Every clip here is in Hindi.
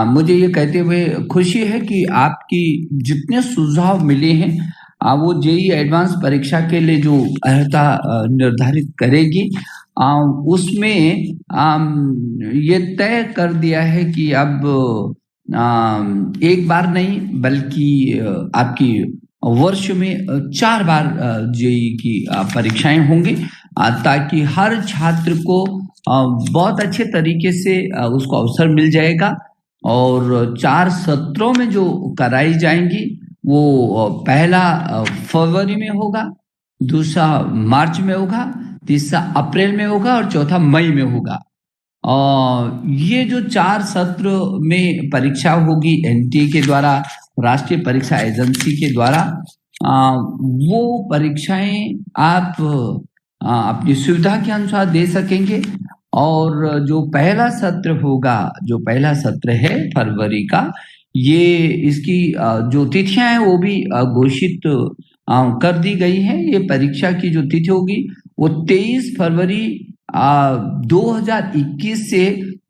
मुझे ये कहते हुए खुशी है कि आपकी जितने सुझाव मिले हैं वो जेईई एडवांस परीक्षा के लिए जो अर्हता निर्धारित करेगी उसमें ये तय कर दिया है कि अब एक बार नहीं बल्कि आपकी वर्ष में 4 बार जेईई की परीक्षाएं होंगी ताकि हर छात्र को बहुत अच्छे तरीके से उसको अवसर मिल जाएगा और 4 सत्रों में जो कराई जाएंगी वो पहला फरवरी में होगा, दूसरा मार्च में होगा, तीसरा अप्रैल में होगा और चौथा मई में होगा। ये जो 4 सत्र में परीक्षा होगी एनटीए के द्वारा, राष्ट्रीय परीक्षा एजेंसी के द्वारा, वो परीक्षाएं आप अपनी सुविधा के अनुसार दे सकेंगे। और जो पहला सत्र है फरवरी का, ये इसकी जो तिथियां हैं वो भी घोषित कर दी गई है। ये परीक्षा की जो तिथि होगी वो 23 फरवरी 2021 से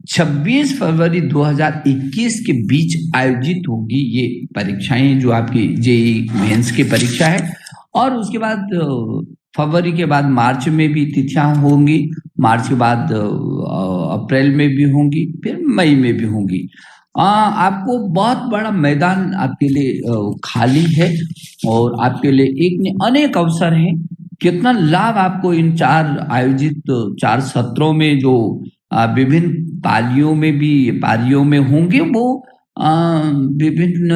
26 फरवरी 2021 के बीच आयोजित होगी ये परीक्षाएं, जो आपकी जेईई मेंस की परीक्षा है। और उसके बाद फरवरी के बाद मार्च में भी तिथियां होंगी, मार्च के बाद अप्रैल में भी होंगी, फिर मई में भी होंगी। आपको बहुत बड़ा मैदान आपके लिए खाली है और आपके लिए एक अनेक अवसर हैं। कितना लाभ आपको इन 4 सत्रों में जो विभिन्न पारियों में होंगे, वो विभिन्न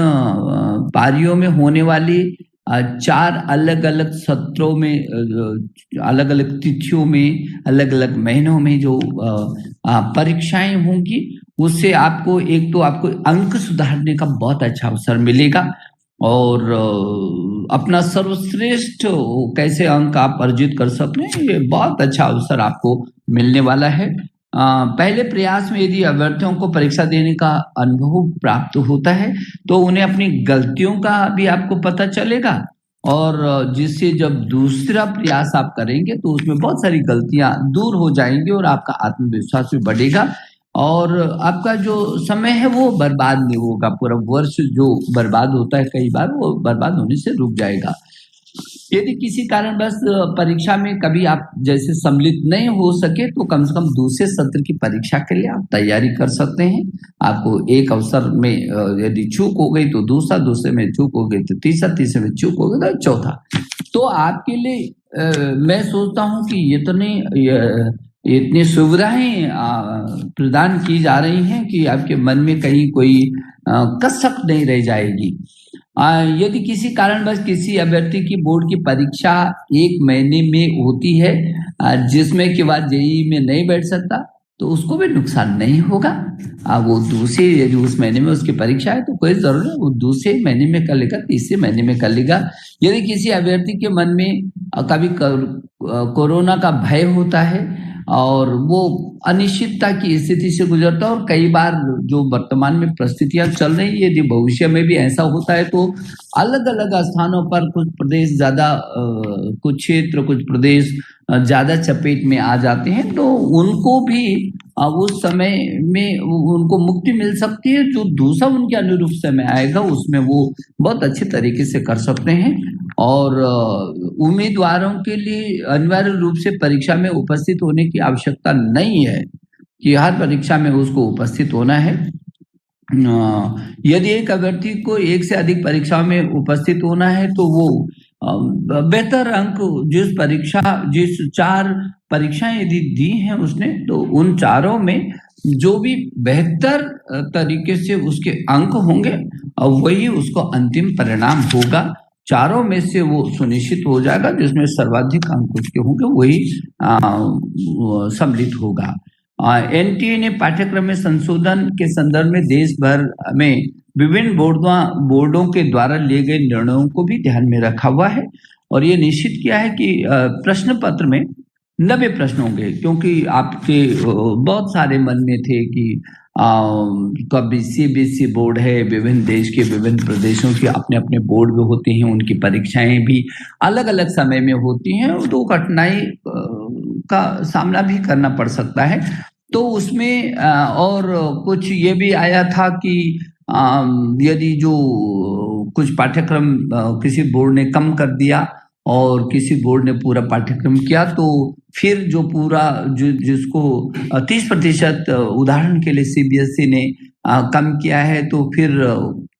पारियों में होने वाली 4 अलग-अलग सत्रों में, अलग-अलग तिथियों में, अलग-अलग महीनों में जो परीक्षाएं होंगी, उससे आपको एक तो आपको अंक सुधारने का बहुत अच्छा अवसर मिलेगा और अपना सर्वश्रेष्ठ कैसे अंक आप अर्जित कर सकते हैं, ये बहुत अच्छा अवसर आपको मिलने वाला है। पहले प्रयास में यदि अभ्यर्थियों को परीक्षा देने का अनुभव प्राप्त होता है तो उन्हें अपनी गलतियों का भी आपको पता चलेगा और जिससे जब दूसरा प्रयास आप करेंगे तो उसमें बहुत सारी गलतियां दूर हो जाएंगी और आपका आत्मविश्वास भी बढ़ेगा और आपका जो समय है वो बर्बाद नहीं होगा। पूरा वर्ष जो बर्बाद होता है कई बार, वो बर्बाद होने से रुक जाएगा। यदि किसी कारणवश परीक्षा में कभी आप जैसे सम्मिलित नहीं हो सके तो कम से कम दूसरे सत्र की परीक्षा के लिए आप तैयारी कर सकते हैं। आपको एक अवसर में यदि चूक हो गई तो दूसरे में चूक हो गई तो तीसरे में चूक हो गई तो चौथा। तो आपके लिए मैं सोचता हूं कि इतनी सुविधाएं प्रदान की जा रही हैं कि आपके मन में कहीं कोई कसक नहीं रह जाएगी। यदि किसी कारणवश किसी अभ्यर्थी की बोर्ड की परीक्षा 1 महीने में होती है जिसमें के बाद जेईई में नहीं बैठ सकता तो उसको भी नुकसान नहीं होगा। वो दूसरे, यदि उस महीने में उसकी परीक्षा है तो कोई जरूरत नहीं, वो दूसरे महीने में कर लेगा, तीसरे महीने में कर लेगा। यदि किसी अभ्यर्थी के मन में कभी कोरोना का भय होता है और वो अनिश्चितता की स्थिति से गुजरता है और कई बार जो वर्तमान में परिस्थितियां चल रही है, यदि भविष्य में भी ऐसा होता है तो अलग अलग स्थानों पर कुछ प्रदेश ज्यादा, कुछ क्षेत्र, कुछ प्रदेश ज्यादा चपेट में आ जाते हैं तो उनको भी उस समय में उनको मुक्ति मिल सकती है। जो दूसरा उनके अनुरूप समय आएगा उसमें वो बहुत अच्छे तरीके से कर सकते हैं। और उम्मीदवारों के लिए अनिवार्य रूप से परीक्षा में उपस्थित होने की आवश्यकता नहीं है कि हर परीक्षा में उसको उपस्थित होना है। यदि एक अभ्यर्थी को एक से अधिक परीक्षाओं में उपस्थित होना है तो वो बेहतर अंक जिस 4 परीक्षाएं यदि दी हैं उसने, तो उन चारों में जो भी बेहतर तरीके से उसके अंक होंगे और वही उसको अंतिम परिणाम होगा। चारों में से वो सुनिश्चित हो जाएगा, जिसमें सर्वाधिक अंक उसके होंगे वही सम्मिलित होगा। एनटीए ने पाठ्यक्रम में संशोधन के संदर्भ में देश भर में विभिन्न बोर्डों के द्वारा लिए गए निर्णयों को भी ध्यान में रखा हुआ है और ये निश्चित किया है कि प्रश्न पत्र में 90 प्रश्न होंगे, क्योंकि आपके बहुत सारे मन में थे कि कभी सीबीएसई बोर्ड है, विभिन्न देश के विभिन्न प्रदेशों के अपने अपने बोर्ड भी होते हैं, उनकी परीक्षाएं भी अलग अलग समय में होती हैं तो कठिनाई का सामना भी करना पड़ सकता है। तो उसमें और कुछ ये भी आया था कि यदि जो कुछ पाठ्यक्रम किसी बोर्ड ने कम कर दिया और किसी बोर्ड ने पूरा पाठ्यक्रम किया, तो फिर जो पूरा जिसको 30% उदाहरण के लिए सीबीएसई ने कम किया है, तो फिर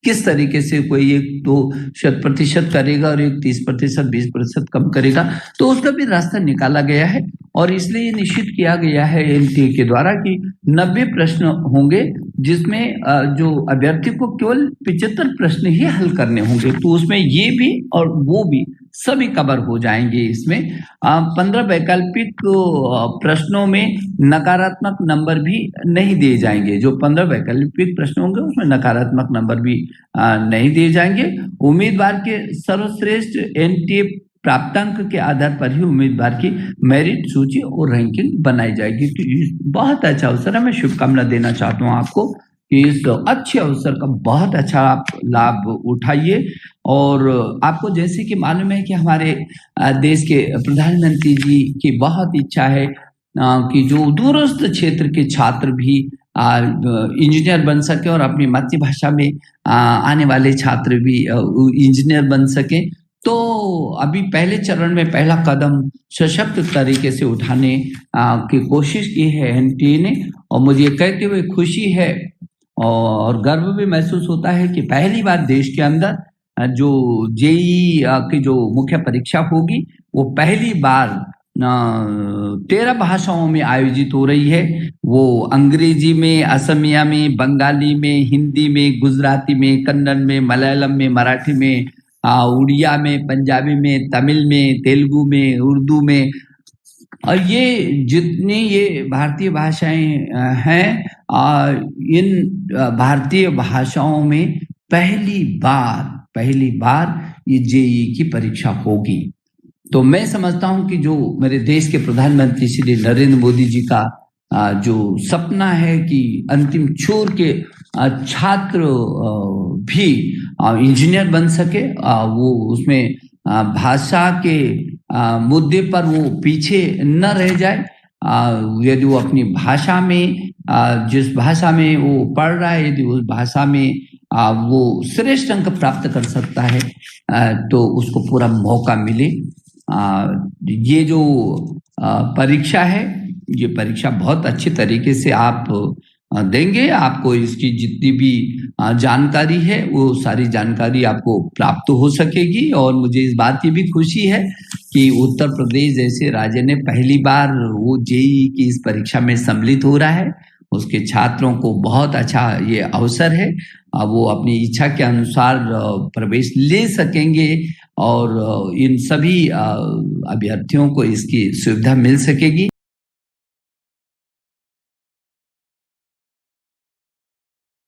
किस तरीके से कोई एक तो 100% करेगा और एक 30% 20% कम करेगा, तो उसका भी रास्ता निकाला गया है। और इसलिए निश्चित किया गया है एनटीए के द्वारा कि 90 प्रश्न होंगे, जिसमें जो अभ्यर्थी को केवल 75 प्रश्न ही हल करने होंगे। तो उसमें ये भी और वो भी सभी कवर हो जाएंगे। इसमें 15 वैकल्पिक प्रश्नों में नकारात्मक नंबर भी नहीं दिए जाएंगे। जो 15 वैकल्पिक प्रश्न होंगे उसमें नकारात्मक नंबर भी नहीं दिए जाएंगे। उम्मीदवार के सर्वश्रेष्ठ एनटीए प्राप्तांक के आधार पर ही उम्मीदवार की मेरिट सूची और रैंकिंग बनाई जाएगी। तो ये बहुत अच्छा अवसर है। मैं शुभकामना देना चाहता हूँ आपको कि इस अच्छे अवसर का बहुत अच्छा आप लाभ उठाइए। और आपको जैसे कि मालूम है कि हमारे देश के प्रधानमंत्री जी की बहुत इच्छा है कि जो दूरस्थ क्षेत्र के छात्र भी इंजीनियर बन सके और अपनी मातृभाषा में आने वाले छात्र भी इंजीनियर बन सके। तो अभी पहले चरण में पहला कदम सशक्त तरीके से उठाने की कोशिश की है एनटीए ने, और मुझे कहते हुए खुशी है और गर्व भी महसूस होता है कि पहली बार देश के अंदर जो जेईई की जो मुख्य परीक्षा होगी वो पहली बार 13 भाषाओं में आयोजित हो रही है। वो अंग्रेजी में, असमिया में, बंगाली में, हिंदी में, गुजराती में, कन्नड़ में, मलयालम में, मराठी में, उड़िया में, पंजाबी में, तमिल में, तेलुगु में, उर्दू में, और ये जितनी ये भारतीय भाषाएं हैं, इन भारतीय भाषाओं में पहली बार ये जेईई की परीक्षा होगी। तो मैं समझता हूं कि जो मेरे देश के प्रधानमंत्री श्री नरेंद्र मोदी जी का जो सपना है कि अंतिम छोर के छात्र भी इंजीनियर बन सके, वो उसमें भाषा के मुद्दे पर वो पीछे न रह जाए। यदि वो अपनी भाषा में जिस भाषा में वो पढ़ रहा है, यदि उस भाषा में वो श्रेष्ठ अंक प्राप्त कर सकता है, तो उसको पूरा मौका मिले। ये जो परीक्षा है, ये परीक्षा बहुत अच्छे तरीके से आप देंगे। आपको इसकी जितनी भी जानकारी है वो सारी जानकारी आपको प्राप्त हो सकेगी। और मुझे इस बात की भी खुशी है कि उत्तर प्रदेश जैसे राज्य ने पहली बार वो जेईई की इस परीक्षा में सम्मिलित हो रहा है। उसके छात्रों को बहुत अच्छा ये अवसर है, वो अपनी इच्छा के अनुसार प्रवेश ले सकेंगे और इन सभी अभ्यर्थियों को इसकी सुविधा मिल सकेगी।